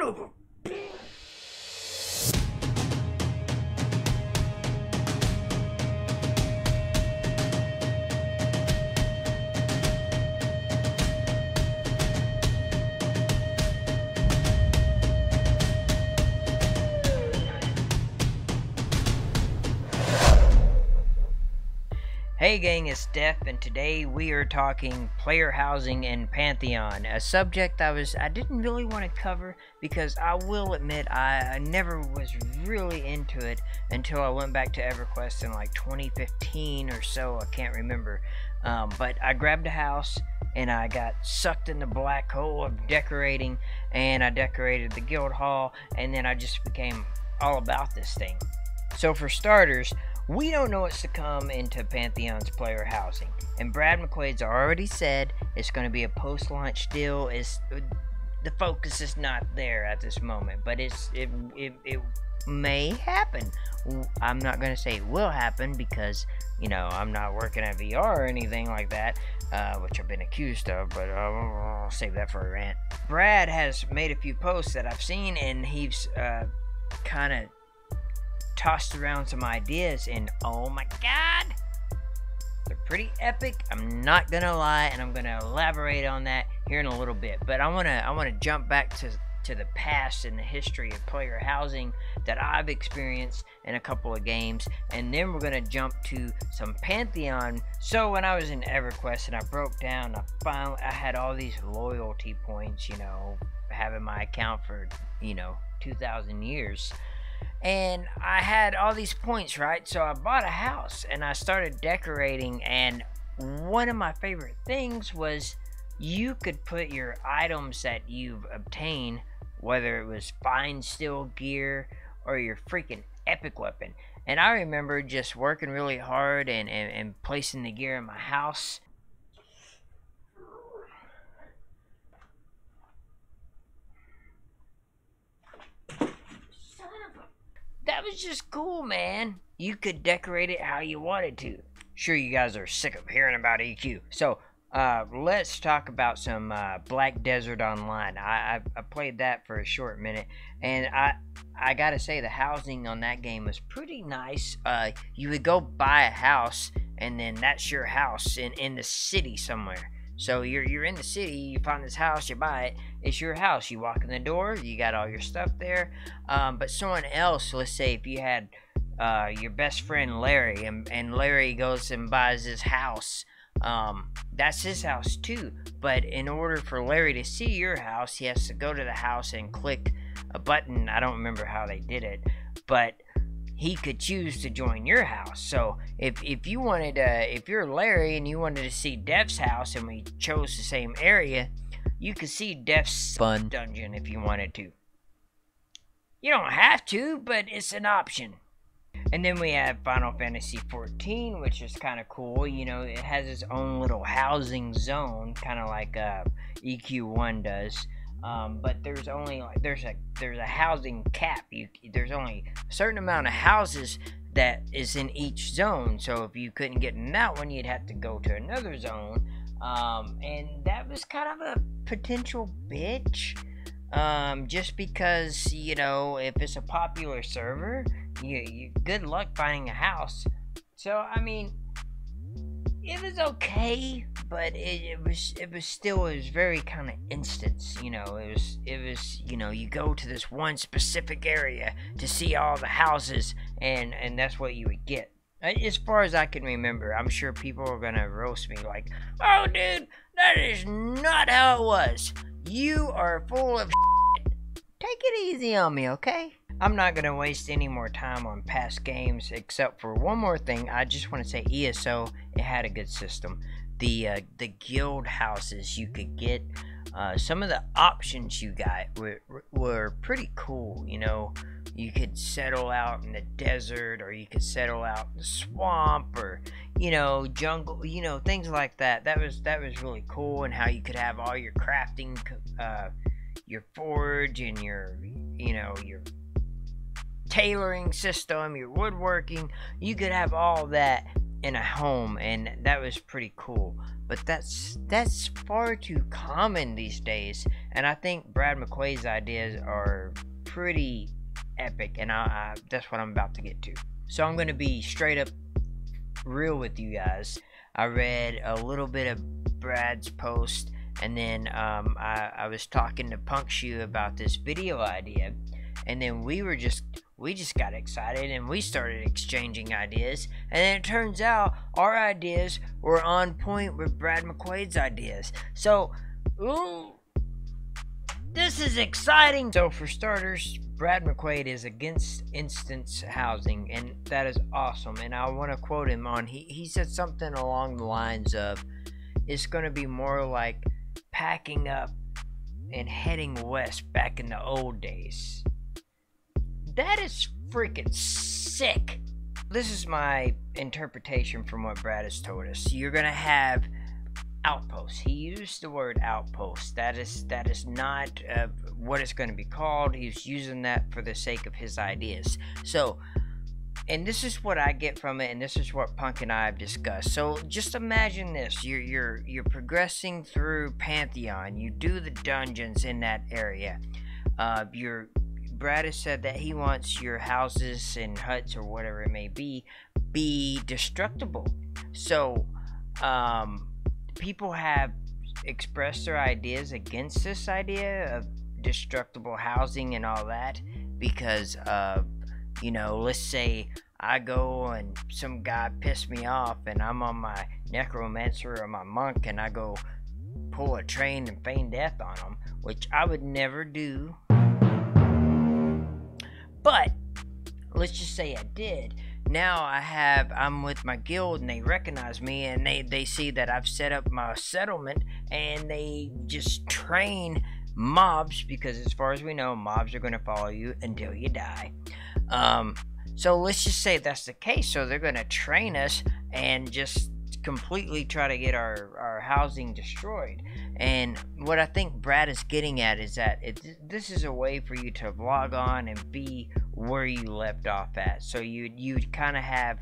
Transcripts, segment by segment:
of a... Hey gang, it's Def, and today we are talking player housing in Pantheon, a subject I didn't really want to cover because I will admit I never was really into it until I went back to EverQuest in like 2015 or so. I can't remember, but I grabbed a house and I got sucked in the black hole of decorating, and I decorated the guild hall, and then I just became all about this thing. So for starters, we don't know what's to come into Pantheon's player housing, and Brad McQuaid's already said it's going to be a post-launch deal. The focus is not there at this moment, but it may happen. I'm not going to say it will happen because, you know, I'm not working at VR or anything like that, which I've been accused of, but I'll save that for a rant. Brad has made a few posts that I've seen, and he's kind of tossed around some ideas, and oh my god, they're pretty epic. I'm not gonna lie, and I'm gonna elaborate on that here in a little bit, but I want to jump back to the past and the history of player housing that I've experienced in a couple of games, and then we're gonna jump to some Pantheon. So when I was in EverQuest and I broke down, I had all these loyalty points, you know, having my account for, you know, 2,000 years. And I had all these points, right? So I bought a house and I started decorating, and one of my favorite things was you could put your items that you've obtained, whether it was fine steel gear or your freaking epic weapon. And I remember just working really hard and placing the gear in my house. That was just cool, man. You could decorate it how you wanted to. Sure, you guys are sick of hearing about EQ. So, let's talk about some Black Desert Online. I played that for a short minute, and I gotta say the housing on that game was pretty nice. You would go buy a house, and then that's your house in the city somewhere. So you're in the city, you find this house, you buy it, it's your house. You walk in the door, you got all your stuff there. But someone else, let's say if you had your best friend Larry, and Larry goes and buys his house, that's his house too. But in order for Larry to see your house, he has to go to the house and click a button. I don't remember how they did it, but he could choose to join your house. So if you wanted if you're Larry and you wanted to see Def's house and we chose the same area, you could see Def's fun dungeon if you wanted to. You don't have to, but it's an option. And then we have Final Fantasy 14, which is kind of cool. You know, it has its own little housing zone, kind of like EQ1 does. But there's only like there's a housing cap. There's only a certain amount of houses that is in each zone. So if you couldn't get in that one, you'd have to go to another zone. And that was kind of a potential bitch. Just because, you know, if it's a popular server, you good luck finding a house. So I mean, it was okay, but it was very kind of instance, you know. It was you know, you go to this one specific area to see all the houses, and that's what you would get. As far as I can remember, I'm sure people are gonna roast me like, oh dude, that is not how it was. You are full of shit. Take it easy on me, okay? I'm not going to waste any more time on past games, except for one more thing. I just want to say ESO, it had a good system. The guild houses you could get, some of the options you got were pretty cool, you know. You could settle out in the desert, or you could settle out in the swamp, or, you know, jungle, you know, things like that. That was really cool, and how you could have all your crafting, your forge, and your, you know, your tailoring system, your woodworking. You could have all that in a home, and that was pretty cool. But that's far too common these days, And I think Brad McQuaid's ideas are pretty epic, and that's what I'm about to get to. So I'm going to be straight up real with you guys. I read a little bit of Brad's post, and then I was talking to Punk Shoe about this video idea, and then we just got excited and we started exchanging ideas, and then it turns out our ideas were on point with Brad McQuaid's ideas. So, ooh, this is exciting. So for starters, Brad McQuaid is against instance housing, and that is awesome. And I want to quote him on, he said something along the lines of, it's going to be more like packing up and heading west back in the old days. That is freaking sick. This is my interpretation from what Brad has told us. You're going to have outposts. He used the word outpost. That is not what it's going to be called. He's using that for the sake of his ideas. So, and this is what I get from it, and this is what Punk and I have discussed. So just imagine this: you're progressing through Pantheon. You do the dungeons in that area. Brad has said that he wants your houses and huts or whatever it may be destructible. So, people have expressed their ideas against this idea of destructible housing and all that because let's say I go and some guy pissed me off and I'm on my necromancer or my monk and I go pull a train and feign death on him, which I would never do. But let's just say I did. Now I'm with my guild and they recognize me and they see that I've set up my settlement and they just train mobs, because as far as we know, mobs are going to follow you until you die. So let's just say that's the case. So they're going to train us and just completely try to get our housing destroyed. And what I think Brad is getting at is that this is a way for you to log on and be where you left off at. So you'd kind of have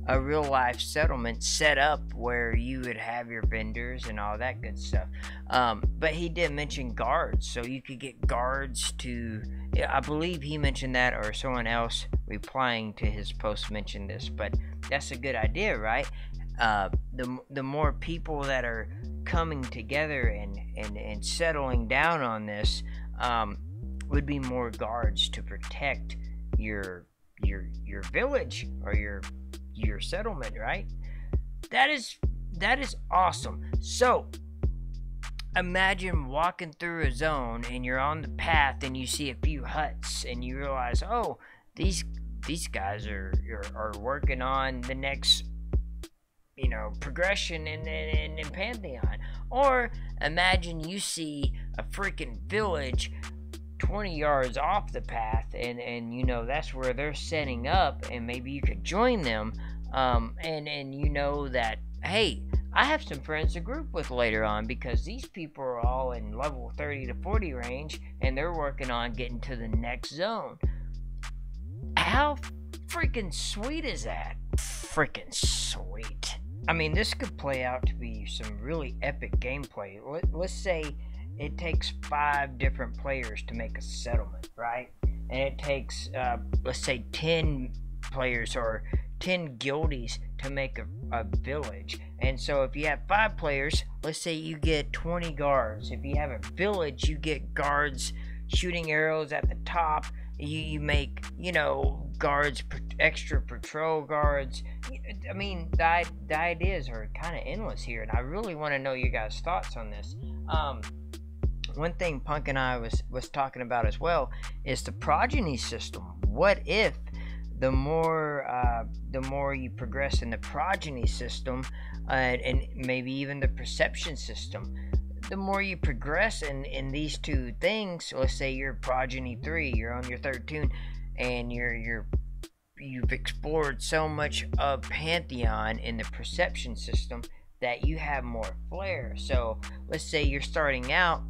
a real life settlement set up where you would have your vendors and all that good stuff. But he did mention guards, so you could get guards to, I believe he mentioned that, or someone else replying to his post mentioned this, but that's a good idea, right? The more people that are coming together and settling down on this, would be more guards to protect your village or your settlement, right? That is awesome. So imagine walking through a zone and you're on the path and you see a few huts and you realize, oh, these guys are working on the next progression in Pantheon. Or imagine you see a freaking village 20 yards off the path and that's where they're setting up, and maybe you could join them, and you know that, hey, I have some friends to group with later on because these people are all in level 30 to 40 range and they're working on getting to the next zone. How freaking sweet is that? Freaking sweet. I mean, this could play out to be some really epic gameplay. Let's say it takes 5 different players to make a settlement, right? And it takes, let's say 10 players or 10 guildies to make a village. And so if you have 5 players, let's say you get 20 guards. If you have a village, you get guards shooting arrows at the top. You make, guards, extra patrol guards. I mean, the ideas are kind of endless here, and I really want to know you guys' thoughts on this. One thing Punk and I was talking about as well is the progeny system. What if the more you progress in the progeny system, and maybe even the perception system, the more you progress in these two things, let's say you're progeny 3, you're on your 3rd tune, and you've explored so much of Pantheon in the perception system that you have more flair. So let's say you're starting out,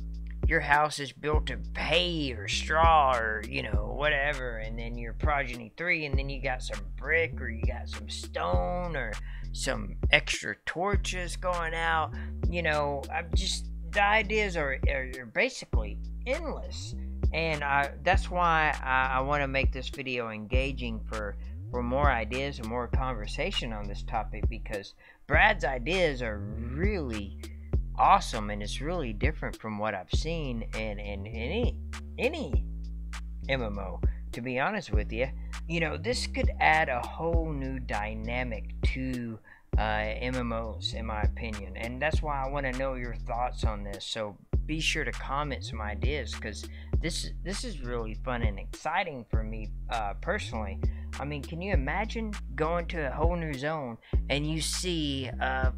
your house is built of hay or straw or whatever, and then you're progeny 3, and then you got some brick or you got some stone or some extra torches going out. the ideas are basically endless, and that's why I want to make this video engaging for more ideas and more conversation on this topic, because Brad's ideas are really awesome, and it's really different from what I've seen in any MMO, to be honest with you. You know, this could add a whole new dynamic to MMOs, in my opinion, and that's why I want to know your thoughts on this. So be sure to comment some ideas, because this is really fun and exciting for me personally. I mean, can you imagine going to a whole new zone and you see a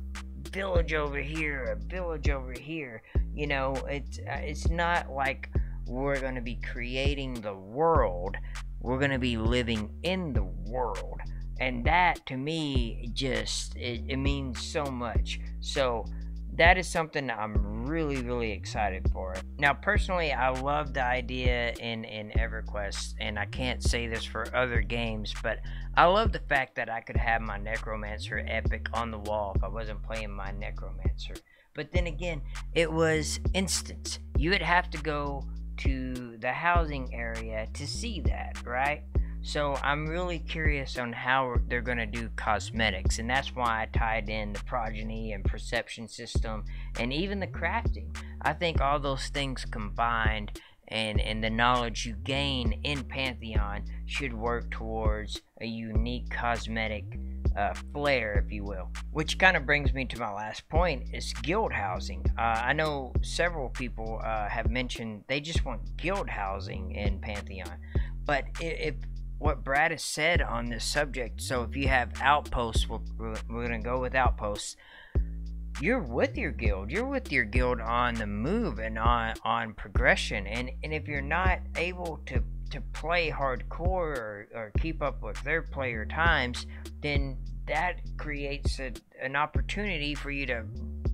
village over here, a village over here? You know, it's not like we're going to be creating the world. We're going to be living in the world. And that, to me, just, it means so much. So that is something I'm really excited for. Now, personally, I love the idea in EverQuest, and I can't say this for other games, but I love the fact that I could have my Necromancer epic on the wall if I wasn't playing my Necromancer. But then again, it was instant. You would have to go to the housing area to see that, right? So I'm really curious on how they're going to do cosmetics, and that's why I tied in the progeny and perception system and even the crafting. I think all those things combined and the knowledge you gain in Pantheon should work towards a unique cosmetic flair, if you will. Which kind of brings me to my last point, is guild housing. I know several people have mentioned they just want guild housing in Pantheon, but if what Brad has said on this subject, so if you have outposts, we're gonna go with outposts. You're with your guild on the move and on progression, and if you're not able to play hardcore or keep up with their player times, then that creates an opportunity for you to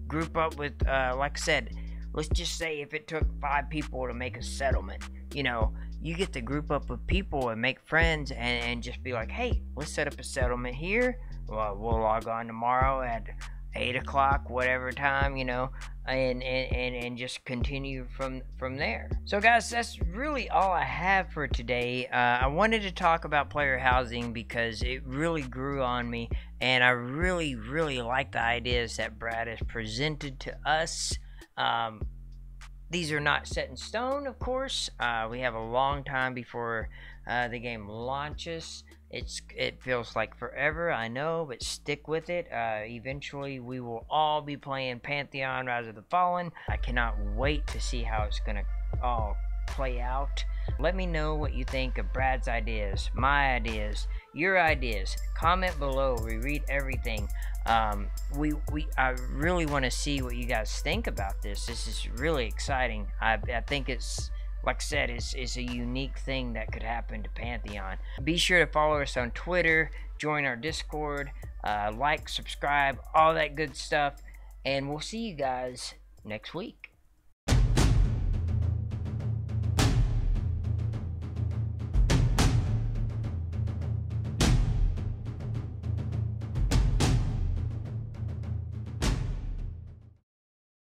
group up with, like I said, let's just say if it took 5 people to make a settlement, you know, you get to group up with people and make friends and just be like, hey, let's set up a settlement here. Well, we'll log on tomorrow at 8 o'clock, whatever time, you know, and just continue from there. So guys, that's really all I have for today. I wanted to talk about player housing because it really grew on me, and I really like the ideas that Brad has presented to us. These are not set in stone, of course. We have a long time before the game launches. It feels like forever, I know, but stick with it. Eventually, we will all be playing Pantheon Rise of the Fallen. I cannot wait to see how it's going to all play out. Let me know what you think of Brad's ideas, my ideas, your ideas. Comment below. We read everything. I really want to see what you guys think about this. This is really exciting. I think it's, like I said, it's a unique thing that could happen to Pantheon. Be sure to follow us on Twitter, join our Discord, like, subscribe, all that good stuff, and we'll see you guys next week.